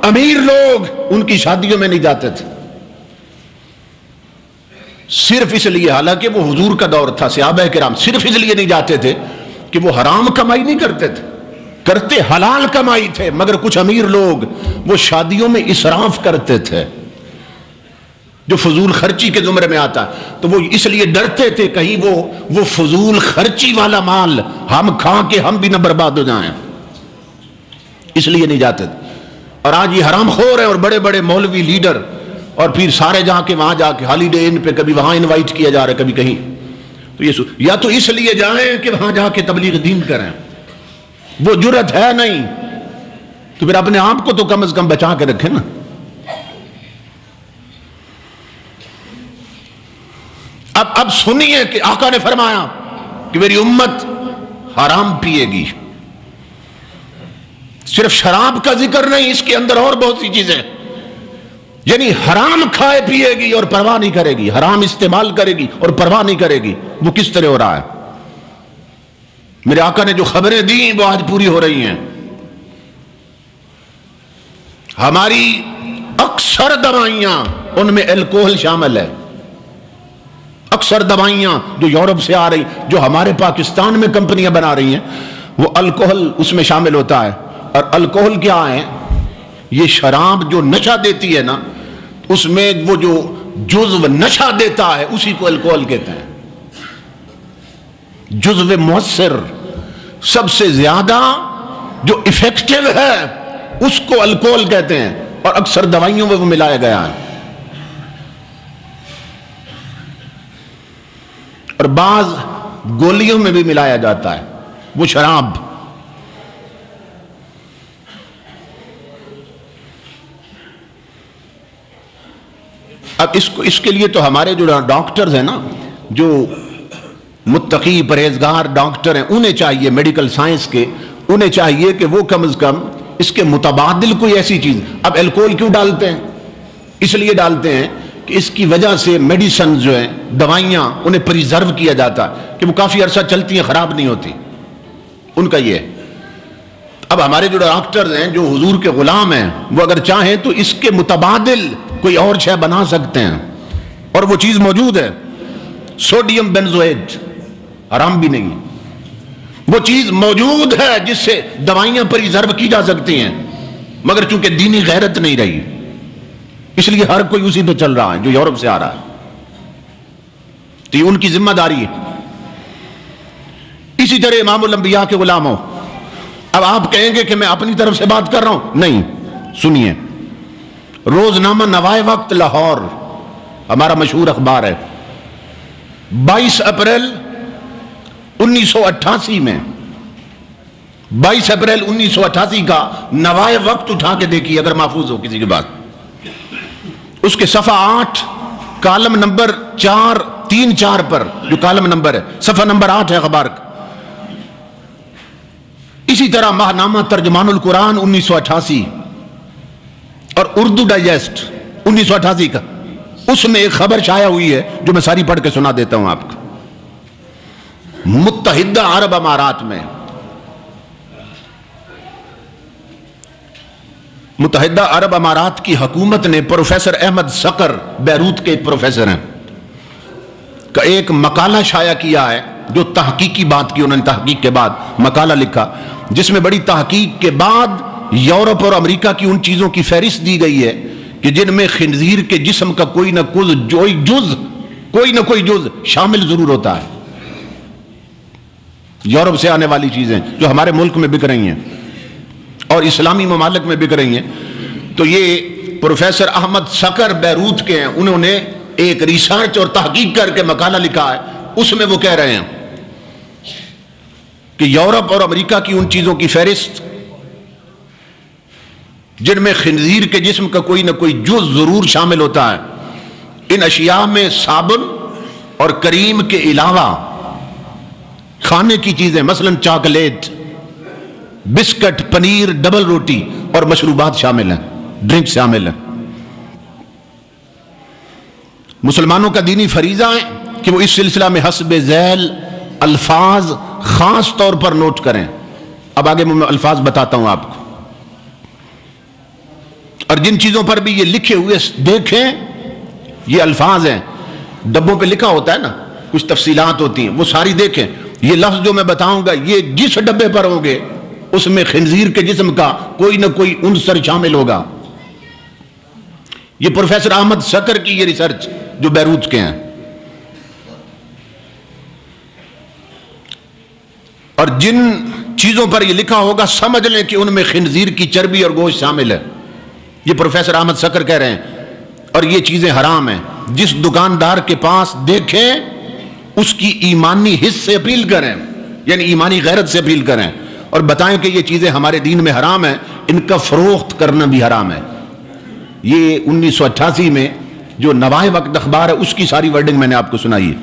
امیر لوگ ان کی شادیوں میں نہیں جاتے تھے، صرف اس لیے، حالانکہ وہ حضور کا دور تھا، صحابہ کرام صرف اس لیے نہیں جاتے تھے کہ وہ حرام کمائی نہیں کرتے تھے، کرتے حلال کمائی تھے، مگر کچھ امیر لوگ وہ شادیوں میں اسراف کرتے تھے جو فضول خرچی کے زمرے میں آتا ہے، تو وہ اس لیے ڈرتے تھے کہیں وہ فضول خرچی والا مال ہم کھا کے ہم بھی نہ برباد ہو جائیں، اس لیے نہیں جاتے تھے۔ اور آج یہ حرام خور ہیں اور بڑے بڑے مولوی لیڈر، اور پھر سارے جا کے وہاں جا کے ہالیڈے ان پہ کبھی وہاں انوائٹ کیا جا رہا ہے کبھی کہیں، تو یہ یا تو اس لیے جائیں کہ وہاں جا کے تبلیغ دین کریں، وہ جرت ہے نہیں، تو پھر اپنے آپ کو تو کم از کم بچا کے رکھے نا. اب سنیے کہ آقا نے فرمایا کہ میری امت حرام پیے گی. صرف شراب کا ذکر نہیں، اس کے اندر اور بہت سی چیزیں، یعنی حرام کھائے پیے گی اور پرواہ نہیں کرے گی، حرام استعمال کرے گی اور پرواہ نہیں کرے گی. وہ کس طرح ہو رہا ہے؟ میرے آقا نے جو خبریں دی وہ آج پوری ہو رہی ہیں. ہماری اکثر دوائیاں ان میں الکوہل شامل ہے. اکثر دوائیاں جو یورپ سے آ رہی، جو ہمارے پاکستان میں کمپنیاں بنا رہی ہیں، وہ الکوہل اس میں شامل ہوتا ہے. اور الکوہل کیا ہے؟ یہ شراب جو نشہ دیتی ہے نا، اس میں وہ جو جزو نشہ دیتا ہے اسی کو الکوہل کہتے ہیں. جزو مؤثر سب سے زیادہ جو افیکٹو ہے اس کو الکوہل کہتے ہیں، اور اکثر دوائیوں میں وہ ملایا گیا ہے. اور بعض گولیوں میں بھی ملایا جاتا ہے وہ شراب. اب اس کے لیے تو ہمارے جو ڈاکٹرز ہیں نا، جو متقی پرہیزگار ڈاکٹر ہیں، انہیں چاہیے، میڈیکل سائنس کے، انہیں چاہیے کہ وہ کم از کم اس کے متبادل کوئی ایسی چیز. اب الکوہل کیوں ڈالتے ہیں؟ اس لیے ڈالتے ہیں کہ اس کی وجہ سے میڈیسن جو ہیں، دوائیاں، انہیں پریزرو کیا جاتا ہے کہ وہ کافی عرصہ چلتی ہیں، خراب نہیں ہوتی. ان کا یہ ہے. اب ہمارے جو ڈاکٹرز ہیں، جو حضور کے غلام ہیں، وہ اگر چاہیں تو اس کے متبادل کوئی اور شے بنا سکتے ہیں، اور وہ چیز موجود ہے. سوڈیم بینزوئیٹ حرام بھی نہیں، وہ چیز موجود ہے جس سے دوائیاں پریزرو کی جا سکتی ہیں، مگر چونکہ دینی غیرت نہیں رہی اس لیے ہر کوئی اسی پہ چل رہا ہے جو یورپ سے آ رہا ہے. تو یہ ان کی ذمہ داری ہے. اسی طرح امام الانبیاء کے غلاموں، اب آپ کہیں گے کہ میں اپنی طرف سے بات کر رہا ہوں، نہیں. سنیے، روزنامہ نوائے وقت لاہور ہمارا مشہور اخبار ہے، 22 اپریل 1988 میں، 22 اپریل 1988 کا نوائے وقت اٹھا کے دیکھیے اگر محفوظ ہو کسی کے بعد. اس کے صفحہ 8 کالم نمبر 434 پر، جو کالم نمبر ہے، صفحہ نمبر 8 ہے اخبار کا. اسی طرح ماہنامہ ترجمان القرآن 1988 اور اردو ڈائجسٹ 1988 کا، اس میں ایک خبر شائع ہوئی ہے جو میں ساری پڑھ کے سنا دیتا ہوں آپ کو. متحدہ عرب امارات میں، متحدہ عرب امارات کی حکومت نے پروفیسر احمد صقر، بیروت کے ایک پروفیسر ہیں، کا ایک مقالہ شائع کیا ہے، جو تحقیقی بات کی. انہوں نے تحقیق کے بعد مقالہ لکھا جس میں بڑی تحقیق کے بعد یورپ اور امریکہ کی ان چیزوں کی فہرست دی گئی ہے کہ جن میں خنزیر کے جسم کا کوئی نہ کوئی جز شامل ضرور ہوتا ہے. یورپ سے آنے والی چیزیں جو ہمارے ملک میں بک رہی ہیں اور اسلامی ممالک میں بک رہی ہیں. تو یہ پروفیسر احمد صقر بیروت کے ہیں، انہوں نے ایک ریسرچ اور تحقیق کر کے مقالہ لکھا ہے. اس میں وہ کہہ رہے ہیں کہ یورپ اور امریکہ کی ان چیزوں کی فہرست جن میں خنزیر کے جسم کا کوئی نہ کوئی جز ضرور شامل ہوتا ہے، ان اشیاء میں صابن اور کریم کے علاوہ کھانے کی چیزیں، مثلا چاکلیٹ، بسکٹ، پنیر، ڈبل روٹی اور مشروبات شامل ہیں، ڈرنک شامل ہیں. مسلمانوں کا دینی فریضہ ہے کہ وہ اس سلسلہ میں حسب ذیل الفاظ خاص طور پر نوٹ کریں. اب آگے میں الفاظ بتاتا ہوں آپ کو، اور جن چیزوں پر بھی یہ لکھے ہوئے دیکھیں، یہ الفاظ ہیں، ڈبوں پہ لکھا ہوتا ہے نا، کچھ تفصیلات ہوتی ہیں، وہ ساری دیکھیں. یہ لفظ جو میں بتاؤں گا یہ جس ڈبے پر ہوں گے اس میں خنزیر کے جسم کا کوئی نہ کوئی عنصر شامل ہوگا. یہ پروفیسر احمد صقر کی یہ ریسرچ جو بیروت کے ہیں. اور جن چیزوں پر یہ لکھا ہوگا سمجھ لیں کہ ان میں خنزیر کی چربی اور گوشت شامل ہے. یہ پروفیسر احمد صقر کہہ رہے ہیں. اور یہ چیزیں حرام ہیں. جس دکاندار کے پاس دیکھیں اس کی ایمانی حس سے اپیل کریں، یعنی ایمانی غیرت سے اپیل کریں. اور بتائیں کہ یہ چیزیں ہمارے دین میں حرام ہیں، ان کا فروخت کرنا بھی حرام ہے۔ یہ 1988 میں جو نوائے وقت اخبار ہے اس کی ساری ورڈنگ میں نے آپ کو سنائی ہے۔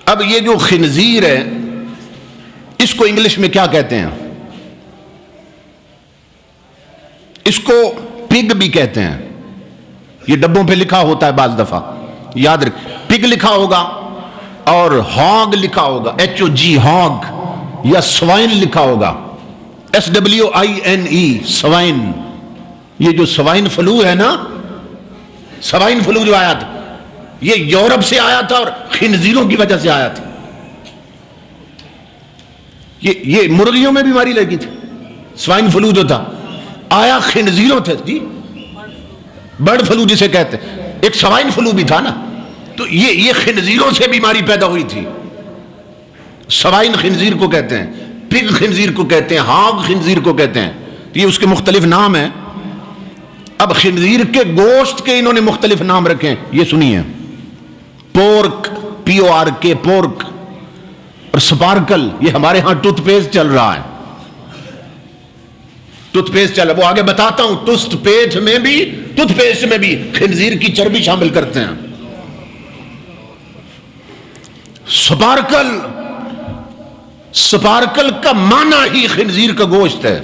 اب یہ جو خنزیر ہے اس کو انگلش میں کیا کہتے ہیں؟ اس کو پگ بھی کہتے ہیں۔ یہ ڈبوں پہ لکھا ہوتا ہے بعض دفعہ، یاد رکھ، پگ لکھا ہوگا اور ہاگ لکھا ہوگا، HOG ہاگ، یا سوائن لکھا ہوگا، SWINE سوائن۔ یہ جو سوائن فلو ہے نا، سوائن فلو جو آیا تھا یہ یورپ سے آیا تھا اور خنزیروں کی وجہ سے آیا تھا۔ یہ مرغیوں میں بیماری لگی تھی۔ سوائن فلو جو تھا آیا خنزیروں تھے جی، برڈ فلو جسے کہتے ہیں، ایک سوائن فلو بھی تھا نا، تو یہ خنزیروں سے بیماری پیدا ہوئی تھی۔ سوائن خنزیر کو کہتے ہیں، پگ خنزیر کو کہتے ہیں، ہاگ خنزیر کو کہتے ہیں، یہ اس کے مختلف نام ہیں۔ اب خنزیر کے گوشت کے انہوں نے مختلف نام رکھے ہیں، یہ سنیے، پورک، PORK پورک، اور سپارکل، یہ ہمارے ہاں ٹوتھ پیسٹ چل رہا ہے، ٹوتھ پیسٹ چل رہا ہے، وہ آگے بتاتا ہوں۔ ٹوتھ پیسٹ میں بھی خنزیر کی چربی شامل کرتے ہیں۔ سپارکل کا معنی ہی خنزیر کا گوشت ہے،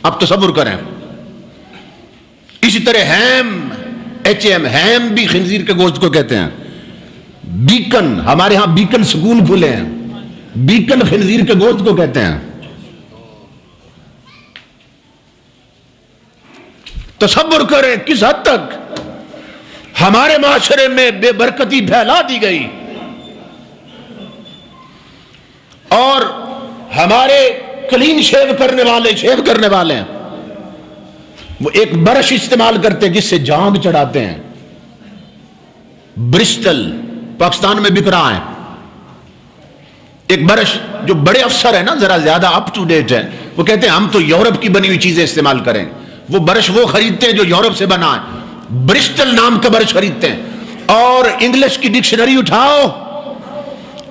اب تصور کریں۔ اسی طرح HM ہیم بھی خنزیر کے گوشت کو کہتے ہیں۔ بیکن، ہمارے ہاں بیکن سکول کھلے ہیں، بیکن خنزیر کے گوشت کو کہتے ہیں۔ تصور کریں کس حد تک ہمارے معاشرے میں بے برکتی پھیلا دی گئی، اور ہمارے کلین شیو کرنے والے ہیں وہ ایک برش استعمال کرتے ہیں جس سے جانگ چڑھاتے ہیں۔ برسٹل پاکستان میں بک رہا ہے ایک برش، جو بڑے افسر ہیں نا ذرا زیادہ اپ ٹو ڈیٹ ہے، وہ کہتے ہیں ہم تو یورپ کی بنی ہوئی چیزیں استعمال کریں۔ وہ برش وہ خریدتے ہیں جو یورپ سے بنا ہے، برسٹل نام کا برش خریدتے ہیں، اور انگلش کی ڈکشنری اٹھاؤ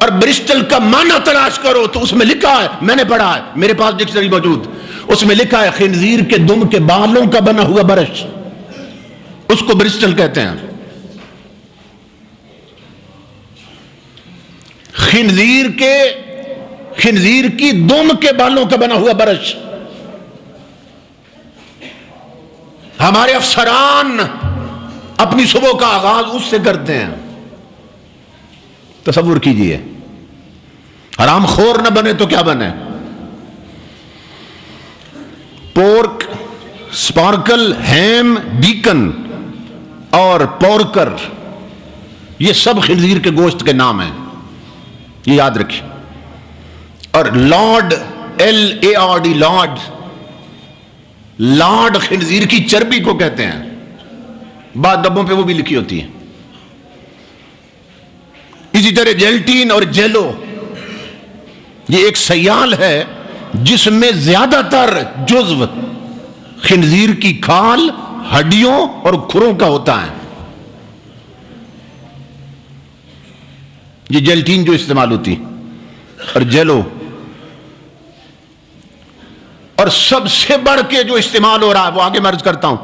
اور برسٹل کا معنی تلاش کرو تو اس میں لکھا ہے، میں نے پڑھا ہے، میرے پاس ڈکشنری موجود، اس میں لکھا ہے خنزیر کے دم کے بالوں کا بنا ہوا برش، اس کو برسٹل کہتے ہیں۔ خنزیر کی دم کے بالوں کا بنا ہوا برش۔ ہمارے افسران اپنی صبح کا آغاز اس سے کرتے ہیں۔ تصور کیجئے، حرام خور نہ بنے تو کیا بنے؟ پورک، سپارکل، ہیم، بیکن اور پورکر، یہ سب خنزیر کے گوشت کے نام ہیں، یہ یاد رکھیں۔ اور لارڈ، LARD لاڈ خنزیر کی چربی کو کہتے ہیں، بعض ڈبوں پہ وہ بھی لکھی ہوتی ہے۔ اسی طرح جیلٹین اور جیلو، یہ ایک سیال ہے جس میں زیادہ تر جزو خنزیر کی کھال، ہڈیوں اور کھروں کا ہوتا ہے۔ یہ جیلٹین جو استعمال ہوتی اور جیلو، اور سب سے بڑھ کے جو استعمال ہو رہا ہے وہ آگے میں عرض کرتا ہوں،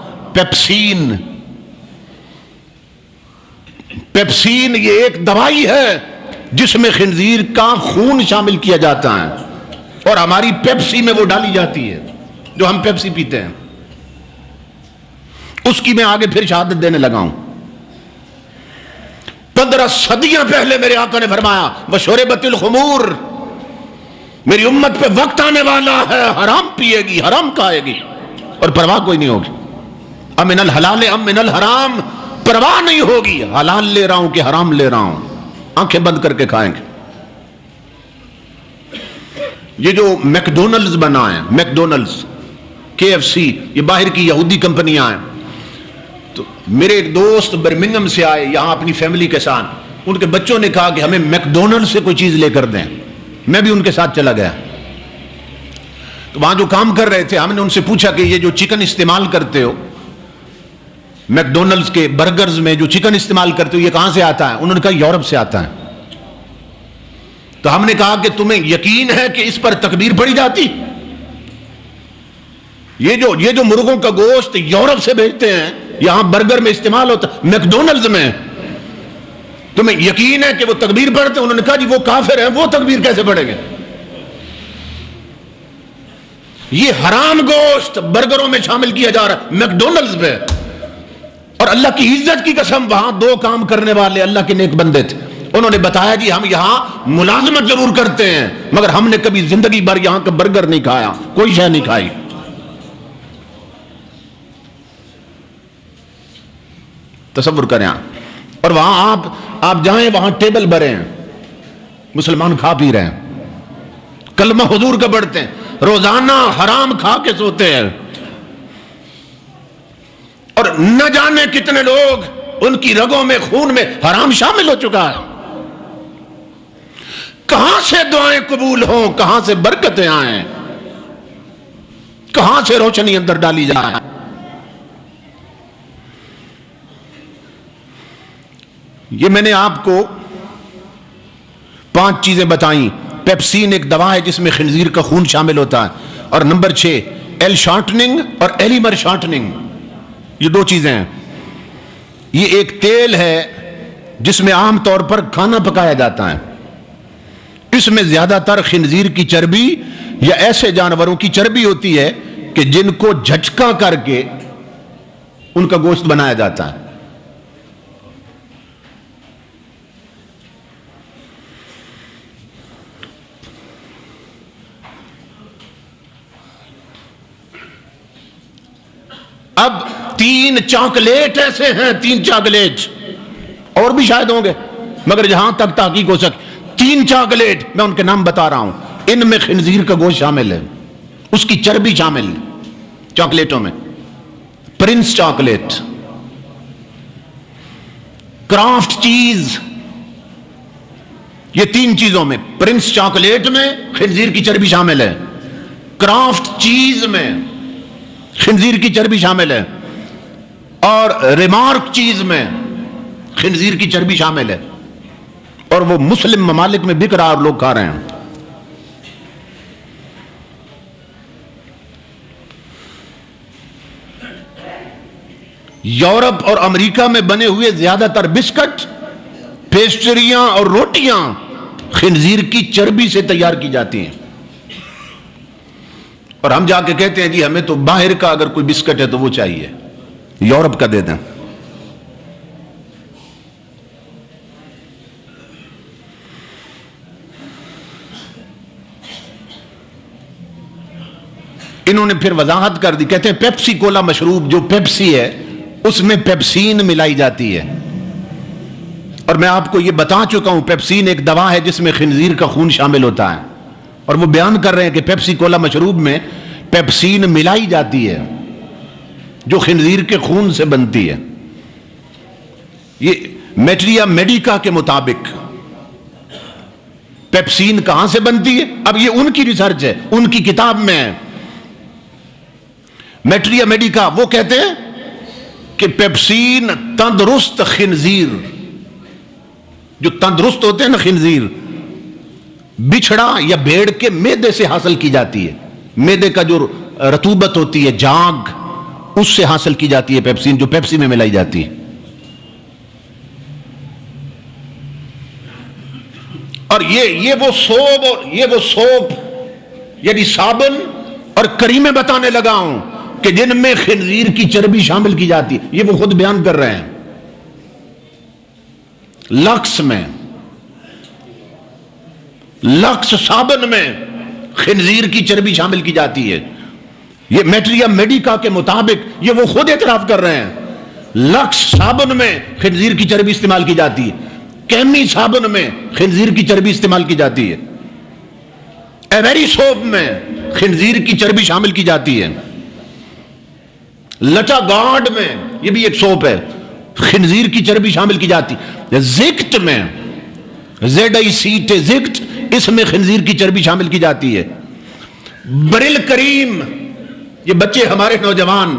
پیپسین یہ ایک دوائی ہے جس میں خنزیر کا خون شامل کیا جاتا ہے اور ہماری پیپسی میں وہ ڈالی جاتی ہے جو ہم پیپسی پیتے ہیں۔ اس کی میں آگے پھر شہادت دینے لگا ہوں۔ 15 صدیاں پہلے میرے آقا نے فرمایا وشربت الخمور، میری امت پہ وقت آنے والا ہے حرام پیے گی، حرام کھائے گی اور پرواہ کوئی نہیں ہوگی۔ ام من الحلال ام من الحرام، پرواہ نہیں ہوگی حلال لے رہا ہوں کہ حرام لے رہا ہوں، آنکھیں بند کر کے کھائیں گے۔ یہ جو میکڈونلڈز بنا ہے، میکڈونلڈز، KFC، یہ باہر کی یہودی کمپنیاں ہیں۔ تو میرے ایک دوست برمنگم سے آئے یہاں اپنی فیملی کے ساتھ، ان کے بچوں نے کہا کہ ہمیں میکڈونلڈ سے کوئی چیز لے کر دیں، میں بھی ان کے ساتھ چلا گیا۔ تو وہاں جو کام کر رہے تھے ہم نے ان سے پوچھا کہ یہ جو چکن استعمال کرتے ہو میکڈونلڈز کے برگرز میں، جو چکن استعمال کرتے ہو یہ کہاں سے آتا ہے؟ انہوں نے کہا یورپ سے آتا ہے۔ تو ہم نے کہا کہ تمہیں یقین ہے کہ اس پر تکبیر پڑی جاتی؟ یہ جو مرغوں کا گوشت یورپ سے بھیجتے ہیں، یہاں برگر میں استعمال ہوتا، میکڈونلڈز میں، تمہیں یقین ہے کہ وہ تکبیر پڑھتے ہیں؟ انہوں نے کہا جی وہ کافر ہیں، وہ تکبیر کیسے پڑھیں گے؟ یہ حرام گوشت برگروں میں شامل کیا جا رہا ہے، میکڈونلڈز پہ. اور اللہ کی عزت کی قسم وہاں دو کام کرنے والے اللہ کے نیک بندے تھے. انہوں نے بتایا جی ہم یہاں ملازمت ضرور کرتے ہیں مگر ہم نے کبھی زندگی بھر یہاں کا برگر نہیں کھایا، کوئی شے نہیں کھائی. تصور کریں. اور وہاں آپ جائیں، وہاں ٹیبل بھرے ہیں، مسلمان کھا پی رہے ہیں، کلمہ حضور کا پڑھتے ہیں، روزانہ حرام کھا کے سوتے ہیں، اور نہ جانے کتنے لوگ ان کی رگوں میں خون میں حرام شامل ہو چکا ہے. کہاں سے دعائیں قبول ہوں، کہاں سے برکتیں آئیں، کہاں سے روشنی اندر ڈالی جائے. یہ میں نے آپ کو 5 چیزیں بتائیں. پیپسین ایک دوا ہے جس میں خنزیر کا خون شامل ہوتا ہے. اور نمبر 6 ایل شارٹننگ اور ایلیمر شارٹننگ، یہ 2 چیزیں ہیں. یہ ایک تیل ہے جس میں عام طور پر کھانا پکایا جاتا ہے. اس میں زیادہ تر خنزیر کی چربی یا ایسے جانوروں کی چربی ہوتی ہے کہ جن کو جھچکا کر کے ان کا گوشت بنایا جاتا ہے. اب 3 چاکلیٹ ایسے ہیں، 3 چاکلیٹ اور بھی شاید ہوں گے مگر جہاں تک تحقیق ہو سکے 3 چاکلیٹ میں ان کے نام بتا رہا ہوں. ان میں خنزیر کا گوشت شامل ہے، اس کی چربی شامل ہے چاکلیٹوں میں. پرنس چاکلیٹ، کرافٹ چیز، یہ 3 چیزوں میں، پرنس چاکلیٹ میں خنزیر کی چربی شامل ہے، کرافٹ چیز میں خنزیر کی چربی شامل ہے، اور ریمارک چیز میں خنزیر کی چربی شامل ہے. اور وہ مسلم ممالک میں بک رہا اور لوگ کھا رہے ہیں. یورپ اور امریکہ میں بنے ہوئے زیادہ تر بسکٹ، پیسٹریاں اور روٹیاں خنزیر کی چربی سے تیار کی جاتی ہیں. اور ہم جا کے کہتے ہیں جی ہمیں تو باہر کا اگر کوئی بسکٹ ہے تو وہ چاہیے، یورپ کا دے دیں. انہوں نے پھر وضاحت کر دی، کہتے ہیں پیپسی کولا مشروب جو پیپسی ہے اس میں پیپسین ملائی جاتی ہے. اور میں آپ کو یہ بتا چکا ہوں پیپسین ایک دوا ہے جس میں خنزیر کا خون شامل ہوتا ہے. اور وہ بیان کر رہے ہیں کہ پیپسی کولا مشروب میں پیپسین ملائی جاتی ہے جو خنزیر کے خون سے بنتی ہے. یہ میٹریا میڈیکا کے مطابق پیپسین کہاں سے بنتی ہے؟ اب یہ ان کی ریسرچ ہے، ان کی کتاب میں ہے. میٹریا میڈیکا وہ کہتے ہیں کہ پیپسین تندرست خنزیر، جو تندرست ہوتے ہیں نا خنزیر، بچھڑا یا بھیڑ کے میدے سے حاصل کی جاتی ہے. میدے کا جو رطوبت ہوتی ہے، جاگ، اس سے حاصل کی جاتی ہے پیپسین، جو پیپسی میں ملائی جاتی ہے. اور یہ وہ سوپ یعنی صابن اور کریمیں بتانے لگا ہوں کہ جن میں خنزیر کی چربی شامل کی جاتی ہے. یہ وہ خود بیان کر رہے ہیں. لکس صابن میں خنزیر کی چربی شامل کی جاتی ہے. یہ میٹریا میڈیکا کے مطابق یہ وہ خود اعتراف کر رہے ہیں. لکس صابن میں خنزیر کی چربی استعمال کی جاتی ہے، کیمی صابن میں خنزیر کی چربی استعمال کی جاتی ہے، ایوری سوپ میں خنزیر کی چربی شامل کی جاتی ہے، لٹا گارڈ میں، یہ بھی ایک سوپ ہے، خنزیر کی چربی شامل کی جاتی ہے، زکٹ میں ZICT زکٹ، اس میں خنزیر کی چربی شامل کی جاتی ہے، برل کریم، یہ بچے ہمارے نوجوان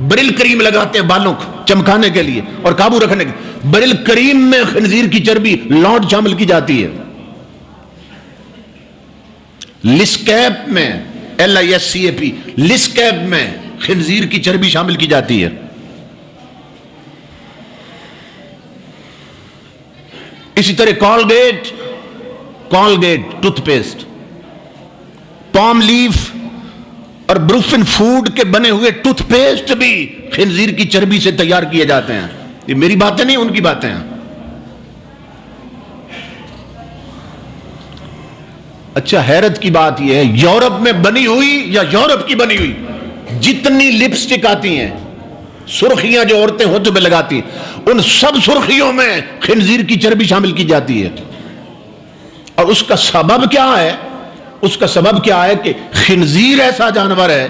برل کریم لگاتے ہیں بالوں کو چمکانے کے لیے اور قابو رکھنے کے لیے، برل کریم میں خنزیر کی چربی لاڈ شامل کی جاتی ہے. لسکیپ میں LISCAP لسکیپ میں خنزیر کی چربی شامل کی جاتی ہے. اسی طرح Colgate toothpaste, palm leaf اور بروفن فوڈ کے بنے ہوئے ٹوتھ پیسٹ بھی خنزیر کی چربی سے تیار کیے جاتے ہیں. یہ میری باتیں نہیں، ان کی باتیں ہیں. اچھا، حیرت کی بات یہ ہے، یورپ میں بنی ہوئی یا یورپ کی بنی ہوئی جتنی لپسٹک آتی ہیں، سرخیاں جو عورتیں ہونٹوں پہ لگاتی ہیں، ان سب سرخیوں میں خنزیر کی چربی شامل کی جاتی ہے. اور اس کا سبب کیا ہے؟ اس کا سبب کیا ہے کہ خنزیر ایسا جانور ہے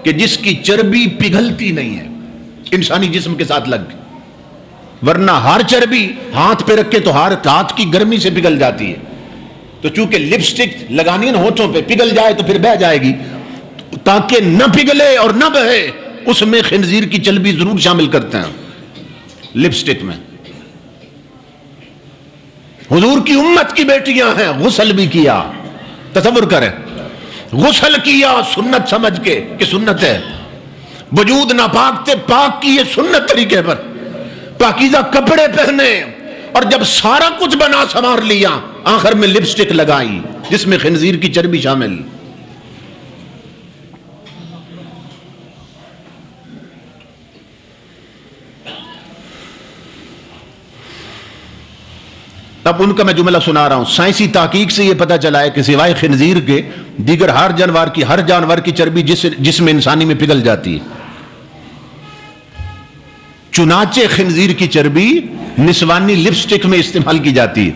کہ جس کی چربی پگھلتی نہیں ہے انسانی جسم کے ساتھ لگ کے، ورنہ ہر چربی ہاتھ پہ رکھے تو ہاتھ کی گرمی سے پگھل جاتی ہے. تو چونکہ لپسٹک لگانی ہے ہونٹوں پہ، پگھل جائے تو پھر بہہ جائے گی، تاکہ نہ پگھلے اور نہ بہے اس میں خنزیر کی چربی ضرور شامل کرتے ہیں لپسٹک میں. حضور کی امت کی بیٹیاں ہیں، غسل بھی کیا. تصور کریں، غسل کیا سنت سمجھ کے کہ سنت ہے، وجود ناپاک تھے، پاک کیے سنت طریقے پر، پاکیزہ کپڑے پہنے، اور جب سارا کچھ بنا سنوار لیا، آخر میں لپسٹک لگائی جس میں خنزیر کی چربی شامل. اب ان کا میں جملہ سنا رہا ہوں. سائنسی تحقیق سے یہ پتا چلا ہے کہ سوائے خنزیر کے دیگر ہر جانور کی چربی جسم انسانی میں پگھل جاتی ہے. چنانچہ خنزیر کی چربی نسوانی لپسٹک میں استعمال کی جاتی ہے.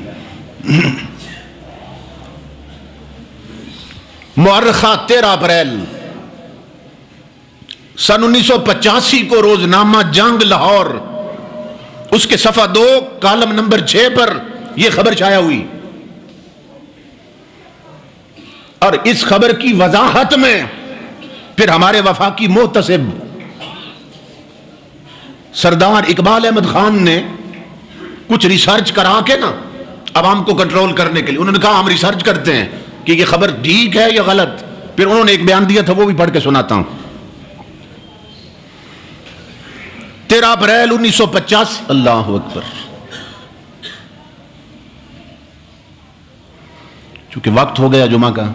مؤرخہ 13 اپریل سن 1985 کو روزنامہ جنگ لاہور، اس کے صفحہ 2 کالم نمبر 6 پر یہ خبر شائع ہوئی. اور اس خبر کی وضاحت میں پھر ہمارے وفاقی محتسب سردار اقبال احمد خان نے کچھ ریسرچ کرا کے نا عوام کو کنٹرول کرنے کے لیے انہوں نے کہا ہم ریسرچ کرتے ہیں کہ یہ خبر ٹھیک ہے یا غلط. پھر انہوں نے ایک بیان دیا تھا، وہ بھی پڑھ کے سناتا ہوں. 13 اپریل 1985. اللہ اکبر. چونکہ وقت ہو گیا جمعہ کا،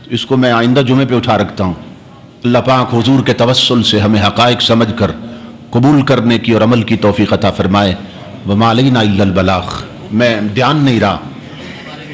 اس کو میں آئندہ جمعے پہ اٹھا رکھتا ہوں. اللہ پاک حضور کے توسل سے ہمیں حقائق سمجھ کر قبول کرنے کی اور عمل کی توفیق عطا فرمائے. وما علینا الا البلاغ. میں دھیان نہیں رہا